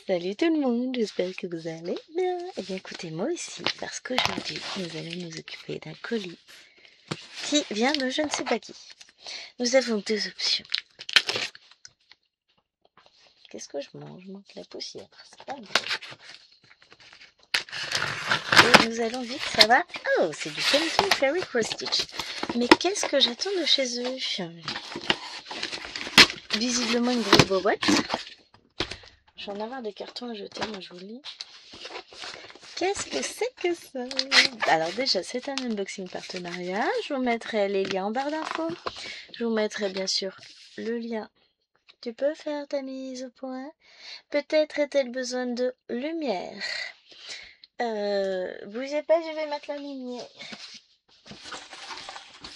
Salut tout le monde, j'espère que vous allez bien. Eh bien écoutez, moi aussi, parce qu'aujourd'hui, nous allons nous occuper d'un colis qui vient de je ne sais pas qui. Nous avons deux options. Qu'est-ce que je mange? Je mange de la poussière, c'est pas bon. Et nous allons vite, ça va? Oh, c'est du Painting Fairy Cross Stitch. Mais qu'est-ce que j'attends de chez eux? Visiblement une grosse boîte. J'en ai marre des cartons à jeter, moi je vous le dis. Qu'est-ce que c'est que ça? Alors déjà, c'est un unboxing partenariat. Je vous mettrai les liens en barre d'infos. Je vous mettrai bien sûr le lien. Tu peux faire ta mise au point. Peut-être a-t-elle besoin de lumière. Bougez pas, je vais mettre la lumière.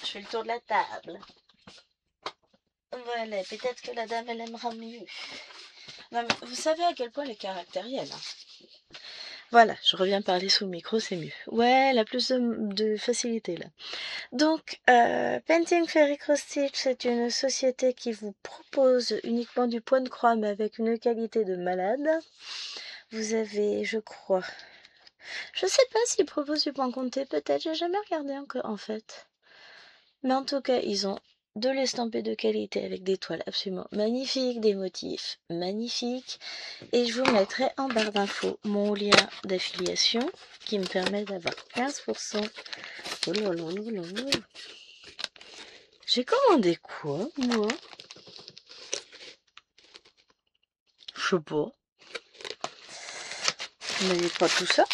Je fais le tour de la table. Voilà, peut-être que la dame, elle aimera mieux. Non, mais vous savez à quel point elle est caractérielle. Voilà, je reviens parler sous le micro, c'est mieux. Ouais, elle a plus de facilité là. Donc, Painting Fairy Cross Stitch, c'est une société qui vous propose uniquement du point de croix, mais avec une qualité de malade. Vous avez, je crois, je sais pas s'ils proposent du point compté, peut-être, j'ai jamais regardé encore en fait. Mais en tout cas, ils ont de l'estampé de qualité avec des toiles absolument magnifiques, des motifs magnifiques. Et je vous mettrai en barre d'infos mon lien d'affiliation qui me permet d'avoir 15%. Oh là là là là. J'ai commandé quoi, moi? Je sais pas. Mais pas tout ça.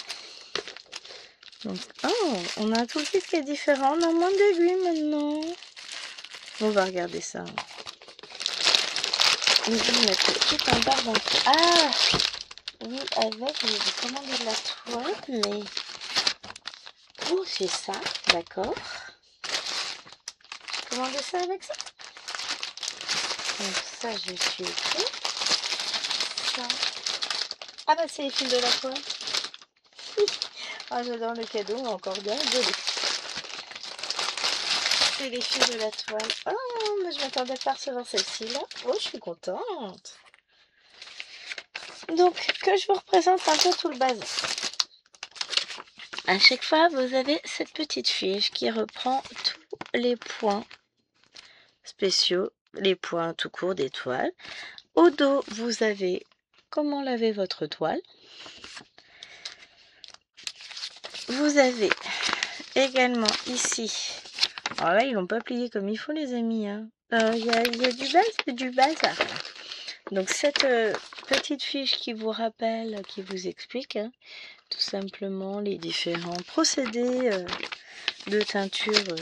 Donc, oh, on a un tout qui est différent. On a moins d'aiguilles maintenant. On va regarder ça. Je vais mettre tout en barre d'infos. Ah! Oui, avec, j'ai commandé de la toile, mais... Oh, c'est ça, d'accord. J'ai commandé ça avec ça. Donc ça, je suis ok. Ça. Ah bah c'est les fils de la toile. Ah, j'adore le cadeau, encore bien joli. C'est les fils de la toile. Oh, mais je m'attendais pas à recevoir celle-ci là. Oh, je suis contente. Donc, que je vous représente un peu tout le bazar. À chaque fois, vous avez cette petite fiche qui reprend tous les points spéciaux, les points tout court des toiles. Au dos, vous avez comment laver votre toile. Vous avez également ici, alors là ils l'ont pas plié comme il faut les amis, hein. Il y a du bazar. Donc cette petite fiche qui vous rappelle, qui vous explique tout simplement les différents procédés de teinture.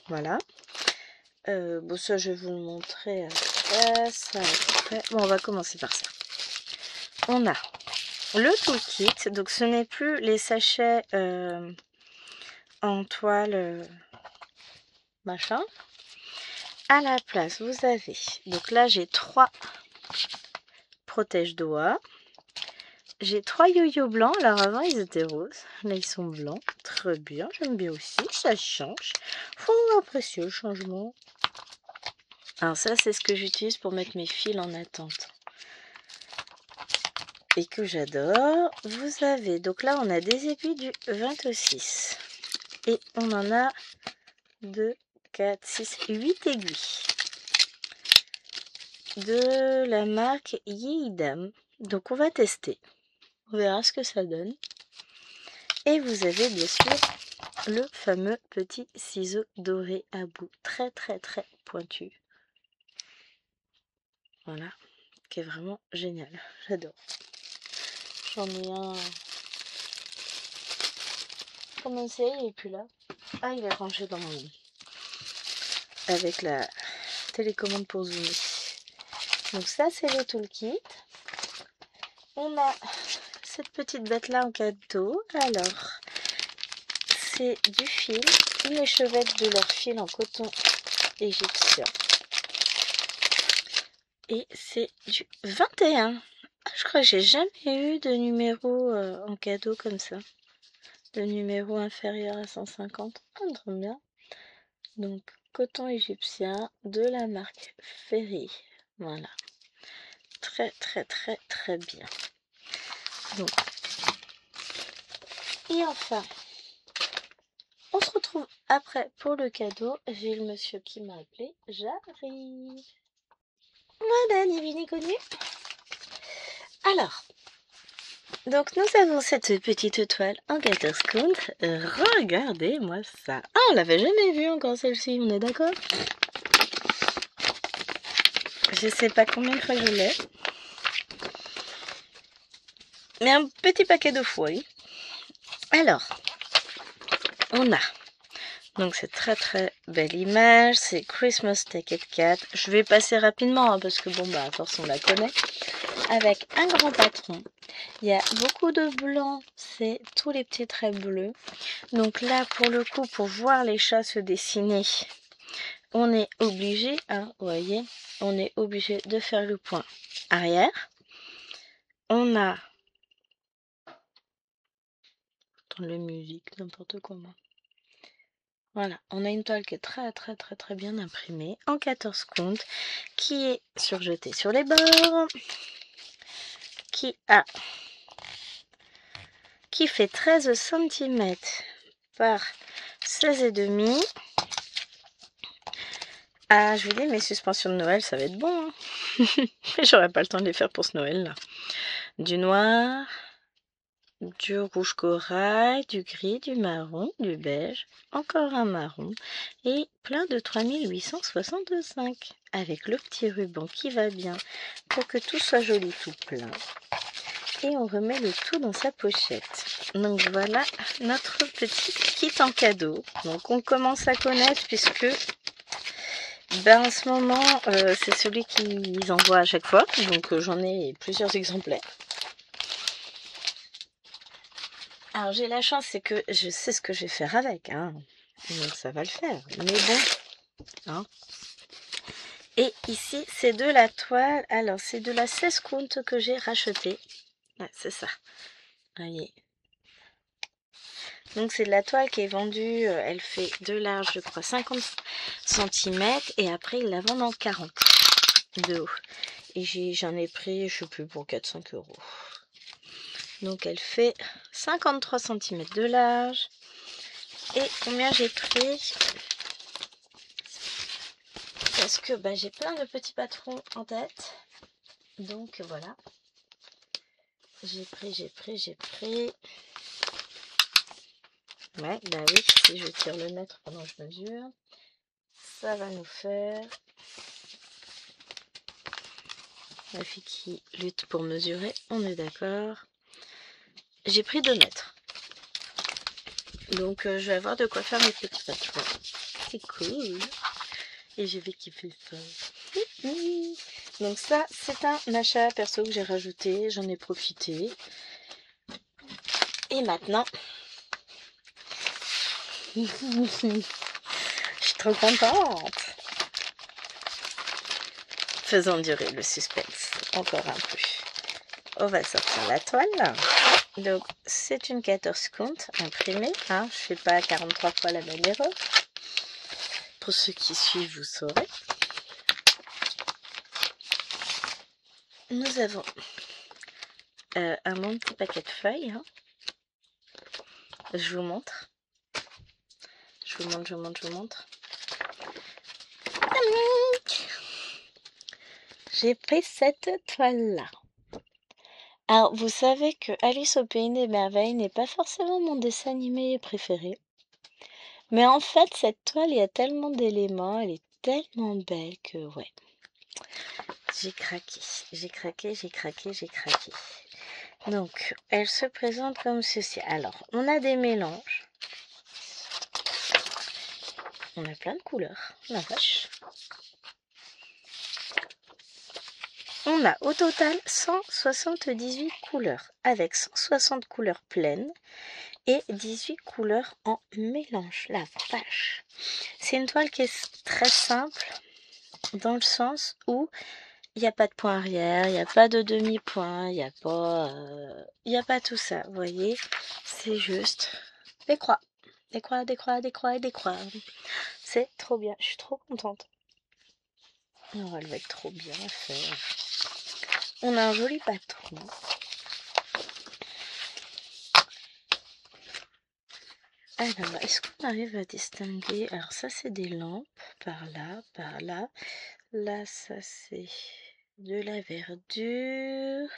Voilà. Bon ça je vais vous le montrer après, ça après. Bon on va commencer par ça. On a le toolkit, donc ce n'est plus les sachets en toile machin. À la place, vous avez, donc là j'ai 3 protège-doigts. J'ai 3 yo-yo blancs. Alors avant ils étaient roses, là ils sont blancs. Très bien, j'aime bien aussi, ça change. Faut apprécier le changement. Alors ça c'est ce que j'utilise pour mettre mes fils en attente. Et que j'adore. Vous avez, donc là on a des aiguilles du 26. Et on en a 2, 4, 6, 8 aiguilles. De la marque Yeidam. Donc on va tester. On verra ce que ça donne. Et vous avez bien sûr le fameux petit ciseau doré à bout. Très très très pointu. Voilà. Qui est vraiment génial. J'adore. J'en ai un. Comment c'est? Il est plus là. Ah, il est rangé dans mon lit. Avec la télécommande pour zoomer. Donc ça c'est le toolkit. On a cette petite bête là en cadeau. Alors c'est du fil, une échevette de leur fil en coton égyptien. Et c'est du 21. Ah, je crois que j'ai jamais eu de numéro en cadeau comme ça. De numéro inférieur à 150. Ah, trop bien. Donc coton égyptien de la marque Ferry. Voilà. très très très très bien. Donc, et enfin, on se retrouve après pour le cadeau. J'ai le monsieur qui m'a appelé. J'arrive. Voilà, ni vu ni connu. Alors, donc nous avons cette petite toile en 14 comptes. Regardez-moi ça. Ah, on l'avait jamais vue encore celle-ci, on est d'accord? Je sais pas combien de fois je l'ai. Mais un petit paquet de fois, oui. Alors, on a... Donc c'est très très belle image, c'est Christmas Take It Cat. Je vais passer rapidement hein, parce que bon bah à force on la connaît. Avec un grand patron. Il y a beaucoup de blanc, c'est tous les petits traits bleus. Donc là pour le coup, pour voir les chats se dessiner, on est obligé, hein, vous voyez, on est obligé de faire le point arrière. On a... Attends, la musique, n'importe comment. Voilà, on a une toile qui est très très très très bien imprimée en 14 comptes, qui est surjetée sur les bords, qui fait 13 cm par 16,5. Ah, je vous dis, mes suspensions de Noël, ça va être bon. Hein. Mais j'aurai pas le temps de les faire pour ce Noël-là. Du noir, du rouge corail, du gris, du marron, du beige, encore un marron et plein de 3865 avec le petit ruban qui va bien pour que tout soit joli tout plein. Et on remet le tout dans sa pochette. Donc voilà notre petit kit en cadeau. Donc on commence à connaître puisque ben, en ce moment c'est celui qu'ils envoient à chaque fois. Donc j'en ai plusieurs exemplaires. Alors j'ai la chance, c'est que je sais ce que je vais faire avec, hein. Donc ça va le faire. Mais bon, hein. Et ici, c'est de la toile. Alors c'est de la 16 count que j'ai racheté. Ouais, c'est ça. Voyez. Donc c'est de la toile qui est vendue, elle fait de large, je crois, 50 cm. Et après, ils la vendent en 40 de haut. Et j'en ai pris, je sais plus, pour 4-5 euros. Donc elle fait 53 cm de large. Et combien j'ai pris? Parce que bah, j'ai plein de petits patrons en tête. Donc voilà. J'ai pris. Ouais, bah oui, si je tire le mètre pendant que je mesure, ça va nous faire... La fille qui lutte pour mesurer, on est d'accord. J'ai pris 2 mètres. Donc je vais avoir de quoi faire mes petits patrons. C'est cool. Et je vais kiffer ça. Donc ça, c'est un achat perso que j'ai rajouté. J'en ai profité. Et maintenant... je suis trop contente. Faisons durer le suspense encore un peu. On va sortir la toile. Donc, c'est une 14 compte imprimée. Hein. Je ne fais pas 43 fois la même erreur. Pour ceux qui suivent, vous saurez. Nous avons un bon petit paquet de feuilles. Hein. Je vous montre. Je vous montre. J'ai pris cette toile-là. Alors, vous savez que Alice au Pays des Merveilles n'est pas forcément mon dessin animé préféré. Mais en fait, cette toile, il y a tellement d'éléments, elle est tellement belle que, ouais. J'ai craqué. Donc, elle se présente comme ceci. Alors, on a des mélanges. On a plein de couleurs. La vache. On a au total 178 couleurs, avec 160 couleurs pleines et 18 couleurs en mélange. La vache. C'est une toile qui est très simple dans le sens où il n'y a pas de point arrière, il n'y a pas de demi-point, il n'y a pas tout ça, vous voyez. C'est juste des croix. Des croix. C'est trop bien, je suis trop contente. Oh, elle va être trop bien à faire. On a un joli patron. Alors, est-ce qu'on arrive à distinguer? Alors ça, c'est des lampes, par là, par là. Là, ça, c'est de la verdure.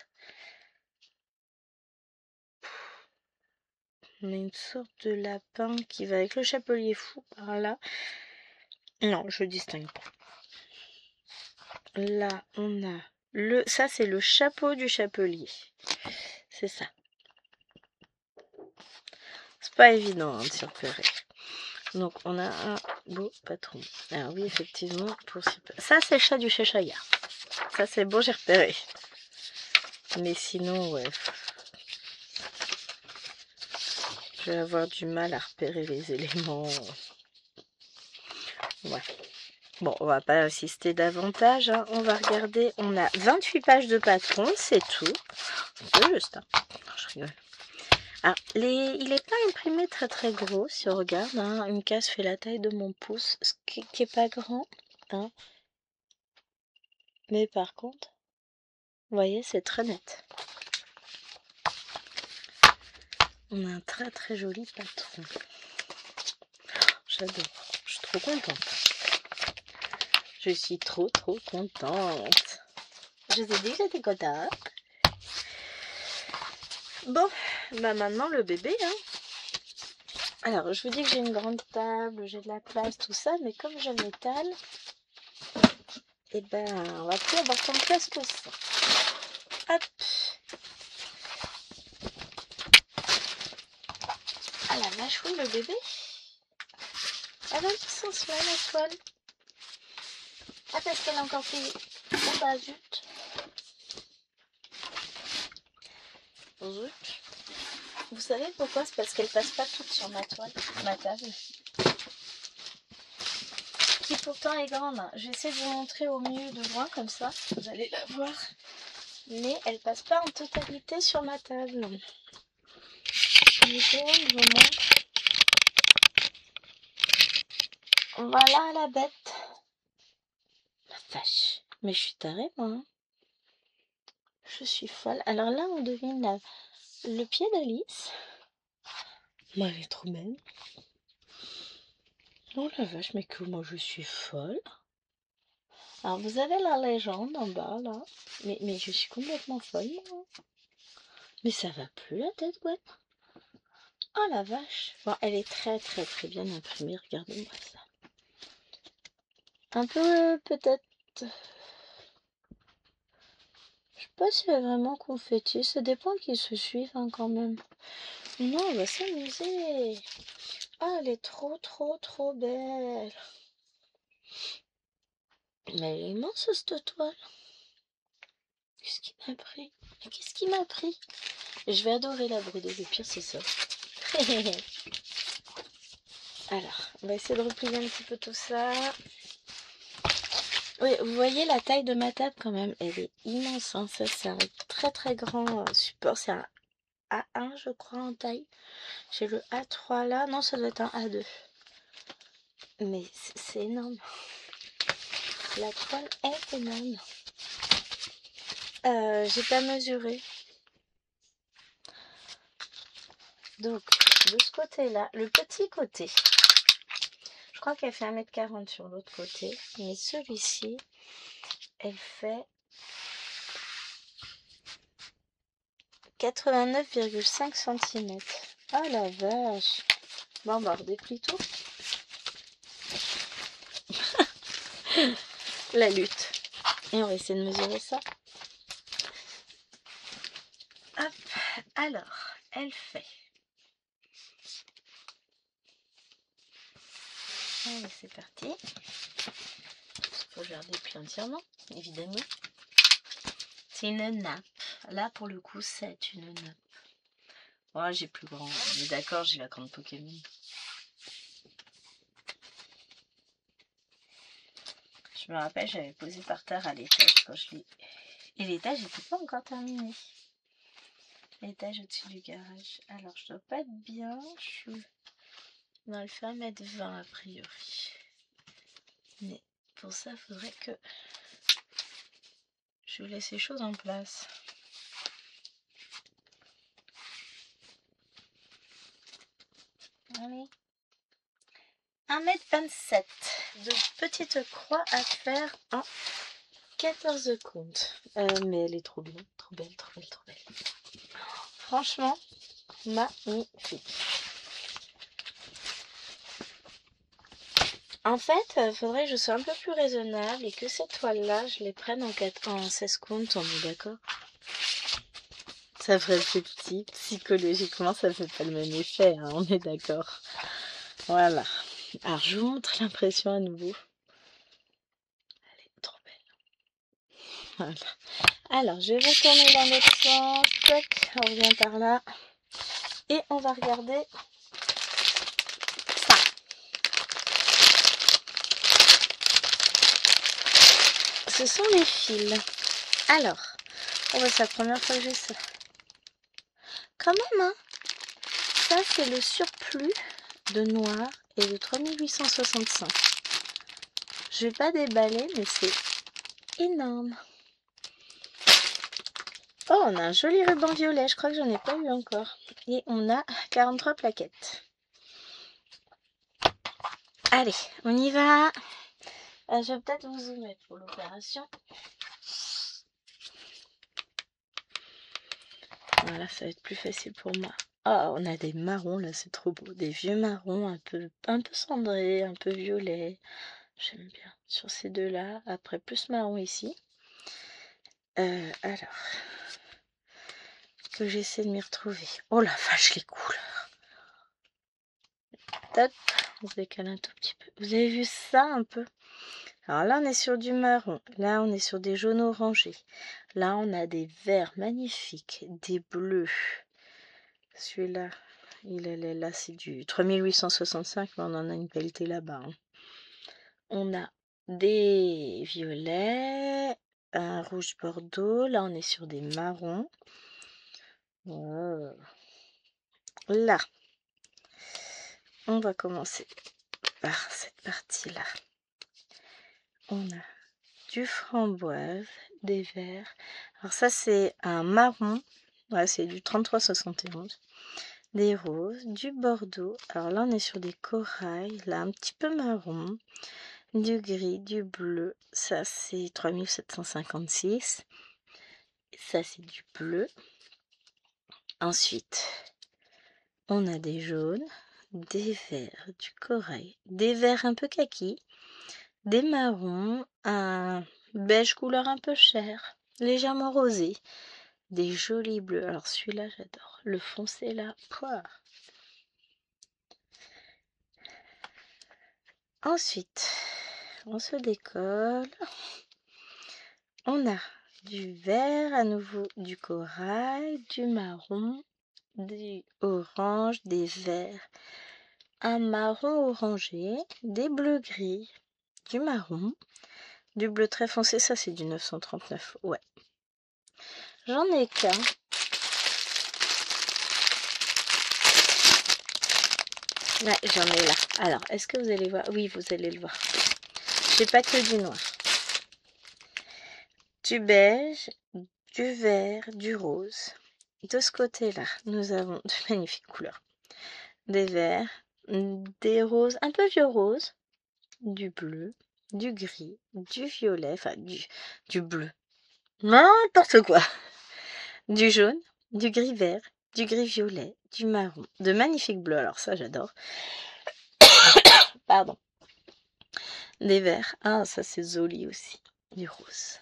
On a une sorte de lapin qui va avec le chapelier fou par là. Non, je distingue pas. Là, on a le... Ça, c'est le chapeau du chapelier. C'est ça. C'est pas évident hein, de s'y repérer. Donc, on a un beau patron. Alors oui, effectivement, pour ça, c'est le chat du Cheshire. Ça, c'est bon, j'ai repéré. Mais sinon, ouais. Je vais avoir du mal à repérer les éléments. Ouais. Bon, on va pas insister davantage. Hein. On va regarder. On a 28 pages de patron, c'est tout. C'est juste. Hein. Non, je rigole. Alors, il n'est pas imprimé très très gros, si on regarde. Hein. Une case fait la taille de mon pouce, ce qui est pas grand. Hein. Mais par contre, vous voyez, c'est très net. On a un très très joli patron. J'adore. Je suis trop contente. Je suis trop contente. Je vous ai dit que j'étais contente. Bon, bah maintenant le bébé. Hein. Alors, je vous dis que j'ai une grande table, j'ai de la place, tout ça, mais comme je m'étale, et ben, on va plus avoir tant de place que ça. Hop. Ah la vache, oui, le bébé. Elle a un petit sens là, la toile. Ah, parce qu'elle a encore pris. Oh bah zut. Zut. Vous savez pourquoi? C'est parce qu'elle passe pas toutes sur ma toile, ma table. Qui pourtant est grande. J'essaie de vous montrer au mieux de loin comme ça, vous allez la voir. Mais elle passe pas en totalité sur ma table. Je vous montre. Voilà la bête. La vache. Mais je suis tarée moi. Hein. Je suis folle. Alors là on devine le pied d'Alice. Moi elle est trop belle. Oh la vache, mais que moi je suis folle. Alors vous avez la légende en bas là. Mais je suis complètement folle moi. Mais ça va plus la tête, Gwen. Oh la vache. Bon, elle est très bien imprimée, regardez-moi ça. Un peu peut-être... Je sais pas si elle est vraiment confetti. C'est des points qui se suivent hein, quand même. Non, on va s'amuser. Ah, elle est trop belle. Mais elle est immense cette toile. Qu'est-ce qui m'a pris? Qu'est-ce qui m'a pris? Je vais adorer la broder, le pire c'est ça. Alors, on va essayer de replier un petit peu tout ça. Oui, vous voyez la taille de ma table quand même, elle est immense. Hein. Ça, c'est un très grand support. C'est un A1, je crois, en taille. J'ai le A3 là. Non, ça doit être un A2. Mais c'est énorme. La toile est énorme. J'ai pas mesuré. Donc, de ce côté-là, le petit côté, je crois qu'elle fait 1m40 sur l'autre côté. Mais celui-ci, elle fait 89,5 cm. Ah la vache. Bon, bah, on redéplie tout. La lutte. Et on va essayer de mesurer ça. Hop. Alors, elle fait... Allez, c'est parti. Il faut que je la déplie entièrement, évidemment. C'est une nappe. Là, pour le coup, c'est une nappe. Oh, j'ai plus grand. Mais d'accord, j'ai la grande Pokémon. Je me rappelle, j'avais posé par terre à l'étage quand je l'ai... Et l'étage n'était pas encore terminé. L'étage au-dessus du garage. Alors, je dois pas être bien. Je suis dans le fait 1m20 a priori. Mais pour ça, il faudrait que Je vais laisser les choses en place. Allez. 1,27 m de petite croix à faire en 14 comptes. Mais elle est trop bien, trop belle, trop belle, trop belle. Franchement, magnifique. En fait, faudrait que je sois un peu plus raisonnable et que ces toiles-là, je les prenne en 16 comptes, on est d'accord? Ça ferait plus petit. Psychologiquement, ça fait pas le même effet, hein, on est d'accord. Voilà. Alors, je vous montre l'impression à nouveau. Elle est trop belle. Voilà. Alors, je vais retourner dans l'autre sens. Tac, on revient par là. Et on va regarder ça. Ce sont les fils. Alors, oh bah, c'est la première fois que j'ai ça. Quand même, hein. Ça, c'est le surplus de noir et de 3865. Je vais pas déballer, mais c'est énorme. Oh, on a un joli ruban violet. Je crois que j'en ai pas eu encore. Et on a 43 plaquettes. Allez, on y va. Je vais peut-être vous zoomer pour l'opération. Voilà, ça va être plus facile pour moi. Oh, on a des marrons là, c'est trop beau. Des vieux marrons un peu cendrés, un peu violets. J'aime bien. Sur ces deux-là, après plus marron ici. Alors, que j'essaie de m'y retrouver. Oh la vache, les couleurs. Top, on se décale un tout petit peu. Vous avez vu ça un peu? Alors là, on est sur du marron. Là, on est sur des jaunes orangés. Là, on a des verts magnifiques, des bleus. Celui-là, là, c'est du 3865, mais on en a une pelletée là-bas. Hein. On a des violets, un rouge bordeaux. Là, on est sur des marrons. Oh. Là, on va commencer par cette partie-là. On a du framboise, des verts. Alors ça, c'est un marron. Ouais, c'est du 33,71. Des roses, du bordeaux. Alors là, on est sur des corails. Là, un petit peu marron. Du gris, du bleu. Ça, c'est 3756. Ça, c'est du bleu. Ensuite, on a des jaunes, des verts, du corail, des verts un peu kaki, des marrons, un beige couleur un peu chair, légèrement rosé, des jolis bleus. Alors celui-là, j'adore. Le foncé là, pouah. Ensuite, on se décolle. On a du vert à nouveau, du corail, du marron, du orange, des verts, un marron orangé, des bleus gris, du marron, du bleu très foncé, ça c'est du 939, ouais. J'en ai qu'un. Ouais, j'en ai là. Alors, est-ce que vous allez voir? Oui, vous allez le voir. J'ai pas que du noir. Du beige, du vert, du rose. De ce côté-là, nous avons de magnifiques couleurs. Des verts, des roses, un peu vieux rose, du bleu, du gris, du violet, enfin du bleu. N'importe quoi. Du jaune, du gris vert, du gris violet, du marron, de magnifiques bleus, alors ça j'adore. Pardon. Des verts, ah ça c'est joli aussi. Du rose.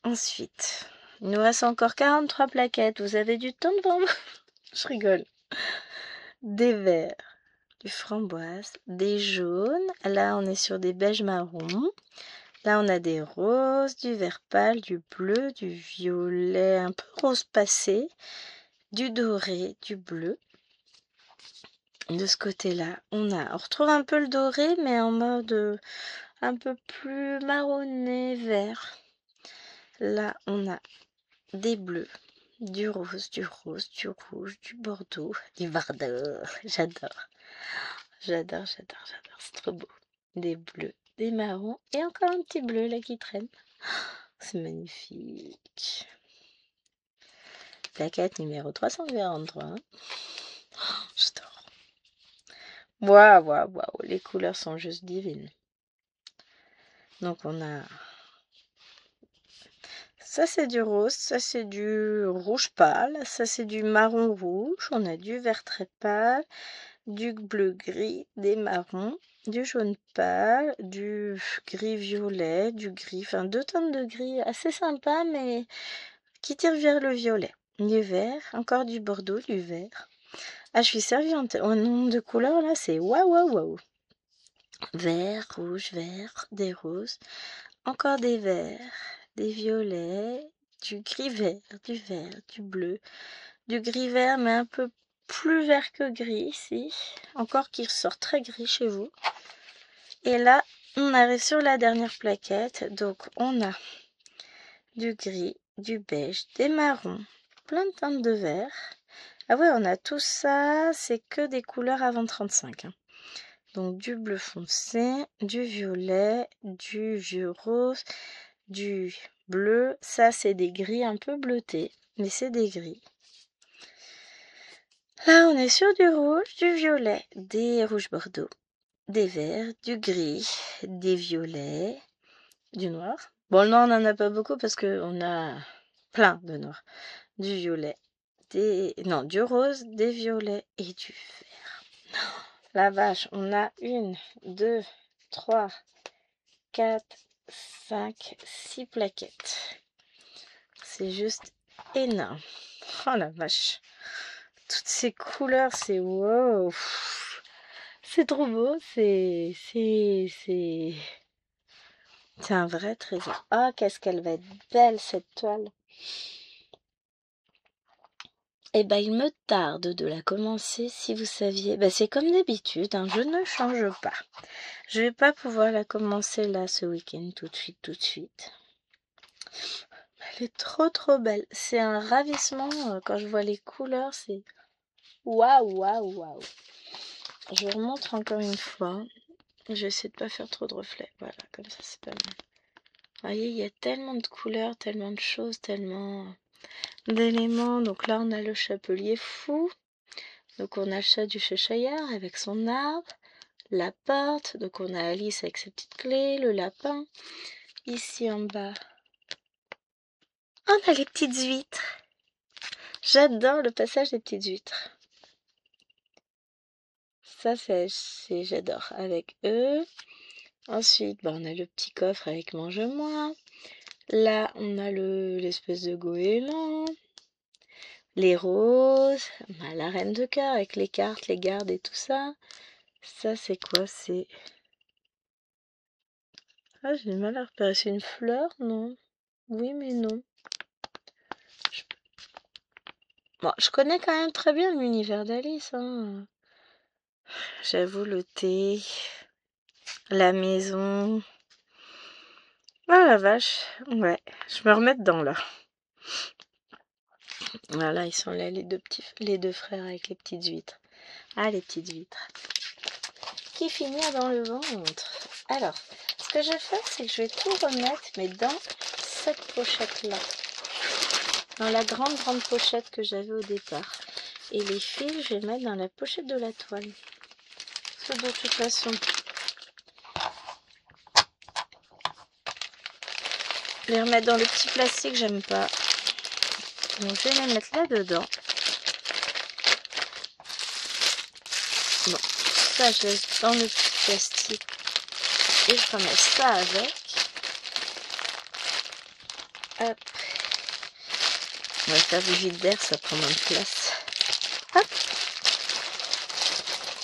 Ensuite, il nous reste encore 43 plaquettes. Vous avez du temps devant vous? Je rigole. Des verts, du framboise, des jaunes. Là, on est sur des beiges marrons. Là, on a des roses, du vert pâle, du bleu, du violet, un peu rose passé, du doré, du bleu. De ce côté-là, on retrouve un peu le doré, mais en mode un peu plus marronné, vert. Là, on a des bleus, du rose, du rouge, du bordeaux, du bordeaux. J'adore. J'adore. C'est trop beau. Des bleus, des marrons et encore un petit bleu là qui traîne. C'est magnifique. Plaquette numéro 343. J'adore. Waouh, waouh, waouh. Les couleurs sont juste divines. Donc on a... Ça c'est du rose, ça c'est du rouge pâle, ça c'est du marron rouge, on a du vert très pâle, du bleu gris, des marrons, du jaune pâle, du gris violet, du gris, enfin 2 teintes de gris assez sympa mais qui tire vers le violet. Du vert, encore du bordeaux, du vert. Ah, je suis servie au nombre de couleurs là, c'est waouh waouh waouh. Vert, rouge, vert, des roses, encore des verts, des violets, du gris vert, du bleu, du gris vert mais un peu plus vert que gris ici, encore qui ressort très gris chez vous. Et là, on arrive sur la dernière plaquette, donc on a du gris, du beige, des marrons, plein de teintes de vert. Ah ouais, on a tout ça, c'est que des couleurs avant 35. Hein. Donc du bleu foncé, du violet, du vieux rose, du bleu. Ça, c'est des gris un peu bleutés, mais c'est des gris. Là, on est sur du rouge, du violet, des rouges bordeaux, des verts, du gris, des violets, du noir. Bon, le noir, on n'en a pas beaucoup parce qu'on a plein de noir. Du violet, du rose, des violets et du vert. La vache, on a 1, 2, 3, 4, 5, 6 plaquettes. C'est juste énorme. Oh la vache. Toutes ces couleurs, c'est wow. C'est trop beau, c'est un vrai trésor. Ah, qu'est-ce qu'elle va être belle cette toile. Eh ben, il me tarde de la commencer, si vous saviez. Ben, c'est comme d'habitude, hein, je ne change pas. Je vais pas pouvoir la commencer là ce week-end tout de suite. Elle est trop trop belle. C'est un ravissement quand je vois les couleurs, c'est waouh waouh waouh. Je vous remontre encore une fois. J'essaie de pas faire trop de reflets. Voilà, comme ça c'est pas mal. Vous voyez, il y a tellement de couleurs, tellement de choses, tellement d'éléments. Donc là, on a le chapelier fou. Donc on a le chat du Cheshire avec son arbre. La porte. Donc on a Alice avec ses petites clés. Le lapin. Ici en bas, on a les petites huîtres. J'adore le passage des petites huîtres. Ça, j'adore avec eux. Ensuite, on a le petit coffre avec mange-moi. Là, on a l'espèce de goéland. Les roses. On a la reine de cœur avec les cartes, les gardes et tout ça. Ça, c'est quoi? C'est... Ah, j'ai du mal à repérer. C'est une fleur? Non. Oui, mais non. Bon, je connais quand même très bien l'univers d'Alice. Hein. J'avoue, le thé, la maison. Ah la vache. Ouais, je me remets dedans là. Voilà, ils sont là, les deux frères avec les petites huîtres. Ah, les petites huîtres. Qui finir dans le ventre. Alors, ce que je vais faire, c'est que je vais tout remettre, mais dans cette pochette-là. Dans la grande pochette que j'avais au départ. Et les fils, je vais mettre dans la pochette de la toile. Parce que de toute façon, les remettre dans le petit plastique, j'aime pas. Donc, je vais les mettre là-dedans. Bon, ça, je laisse dans le petit plastique. Et je remets ça avec. Hop. On va faire du vide d'air, ça prend moins de place. Hop.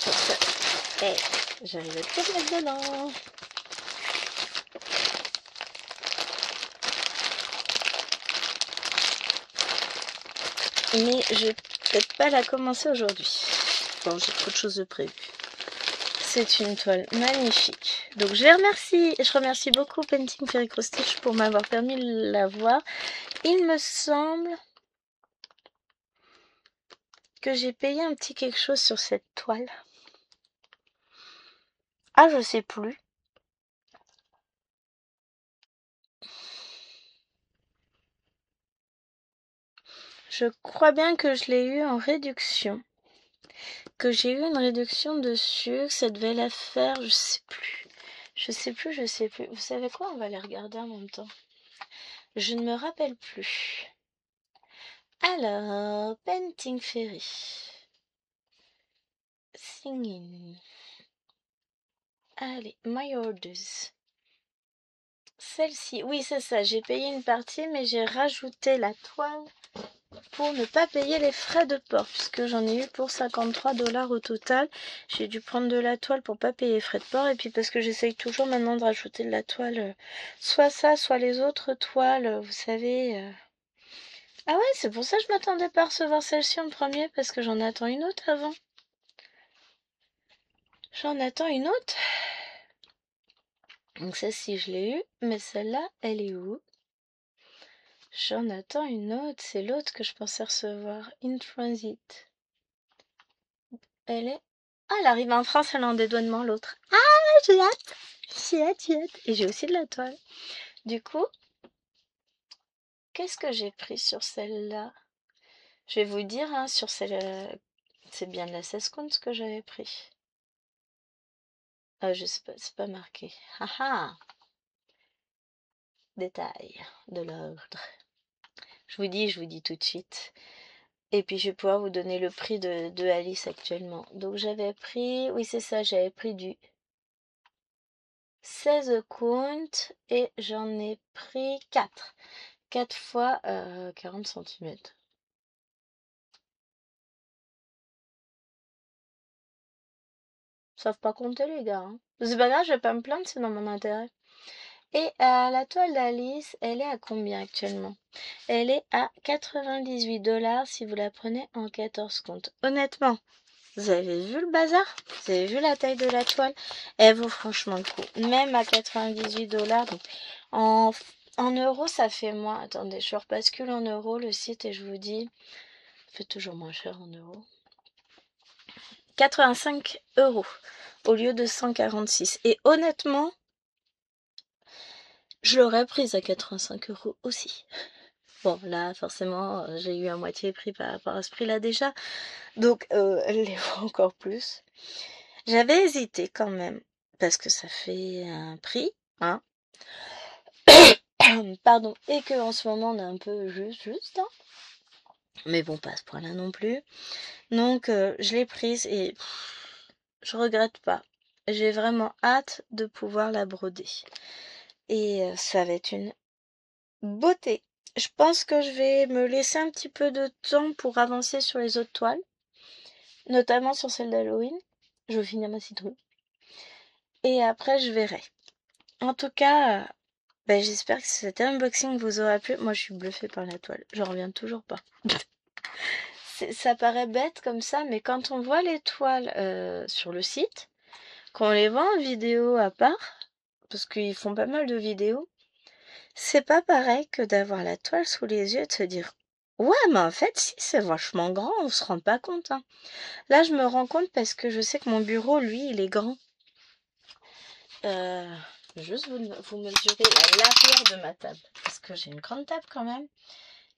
Comme ça. Et j'arrive à tout mettre dedans. Mais je vais peut-être pas la commencer aujourd'hui. Bon, j'ai trop de choses de prévues. C'est une toile magnifique. Donc je remercie beaucoup Painting Fairy Cross Stitch pour m'avoir permis de la voir. Il me semble que j'ai payé un petit quelque chose sur cette toile. Ah, je sais plus. Je crois bien que je l'ai eu en réduction. Que j'ai eu une réduction dessus. Ça devait la faire, je sais plus. Je sais plus. Vous savez quoi? On va les regarder en même temps. Je ne me rappelle plus. Alors, Painting Fairy. Singing. Allez, My Orders. Celle-ci, oui c'est ça, j'ai payé une partie mais j'ai rajouté la toile pour ne pas payer les frais de port puisque j'en ai eu pour 53$ au total. J'ai dû prendre de la toile pour pas payer les frais de port et puis parce que j'essaye toujours maintenant de rajouter de la toile, soit ça, soit les autres toiles, vous savez. Ah ouais, c'est pour ça que je m'attendais pas à recevoir celle-ci en premier parce que j'en attends une autre avant. J'en attends une autre. Donc celle-ci je l'ai eue, mais celle-là elle est où? J'en attends une autre, c'est l'autre que je pensais recevoir. In Transit. Elle est... Ah, elle arrive en France, elle est en dédouanement, l'autre. Ah, j'ai hâte. J'ai hâte. Et j'ai aussi de la toile. Du coup, qu'est-ce que j'ai pris sur celle-là? Je vais vous dire, hein, sur celle... C'est bien de la 16 comptes que j'avais pris. Ah, je sais pas, c'est pas marqué. Haha. Détail de l'ordre. Je vous dis tout de suite. Et puis je vais pouvoir vous donner le prix de Alice actuellement. Donc j'avais pris, oui c'est ça, j'avais pris du 16 comptes et j'en ai pris 4. 4 fois 40 cm. Sauf pas compter les gars. Hein. C'est pas grave, je vais pas me plaindre, c'est dans mon intérêt. Et la toile d'Alice, elle est à combien actuellement? Elle est à 98$ si vous la prenez en 14 comptes. Honnêtement, vous avez vu le bazar? Vous avez vu la taille de la toile? Elle vaut franchement le coup. Même à 98$. Donc en euros, ça fait moins. Attendez, je rebascule en euros le site et je vous dis. Ça fait toujours moins cher en euros. 85€ au lieu de 146. Et honnêtement, je l'aurais prise à 85€ aussi. Bon, là, forcément, j'ai eu à moitié prix par rapport à ce prix-là déjà. Donc, elle les vaut encore plus. J'avais hésité quand même, parce que ça fait un prix, hein. Pardon, et que en ce moment on est un peu juste, hein. Mais bon, pas à ce point-là non plus. Donc, je l'ai prise et je regrette pas. J'ai vraiment hâte de pouvoir la broder. Et ça va être une beauté. Je pense que je vais me laisser un petit peu de temps pour avancer sur les autres toiles, notamment sur celle d'Halloween. Je vais finir ma citrouille. Et après, je verrai. En tout cas, j'espère que cet unboxing vous aura plu. Moi, je suis bluffée par la toile. J'en reviens toujours pas. Ça paraît bête comme ça, mais quand on voit les toiles sur le site, qu'on les vend en vidéo à part, parce qu'ils font pas mal de vidéos, c'est pas pareil que d'avoir la toile sous les yeux et de se dire ouais, mais en fait, si, c'est vachement grand, on se rend pas compte. Hein. Là, je me rends compte parce que je sais que mon bureau, lui, il est grand. Juste vous mesurez la largeur de ma table, parce que j'ai une grande table quand même.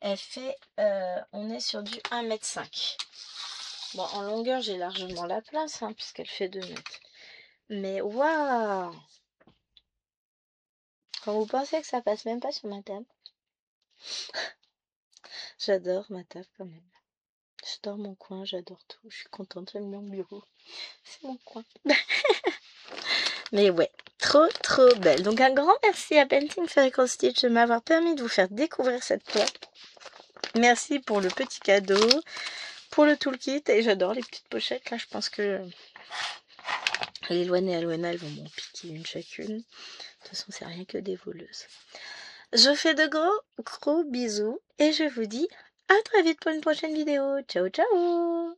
Elle fait, on est sur du 1,5 m. Bon, en longueur, j'ai largement la place, hein, puisqu'elle fait 2 mètres. Mais waouh! Quand vous pensez que ça passe même pas sur ma table. J'adore ma table quand même. J'adore mon coin, j'adore tout. Je suis contente, j'aime mon bureau. C'est mon coin. Mais ouais, trop belle. Donc un grand merci à Painting Fairy Cross Stitch de m'avoir permis de vous faire découvrir cette toile. Merci pour le petit cadeau, pour le toolkit. Et j'adore les petites pochettes. Là, je pense que les Loane et Alwena, elles vont m'en piquer une chacune. De toute façon, c'est rien que des voleuses. Je fais de gros bisous et je vous dis à très vite pour une prochaine vidéo. Ciao, ciao!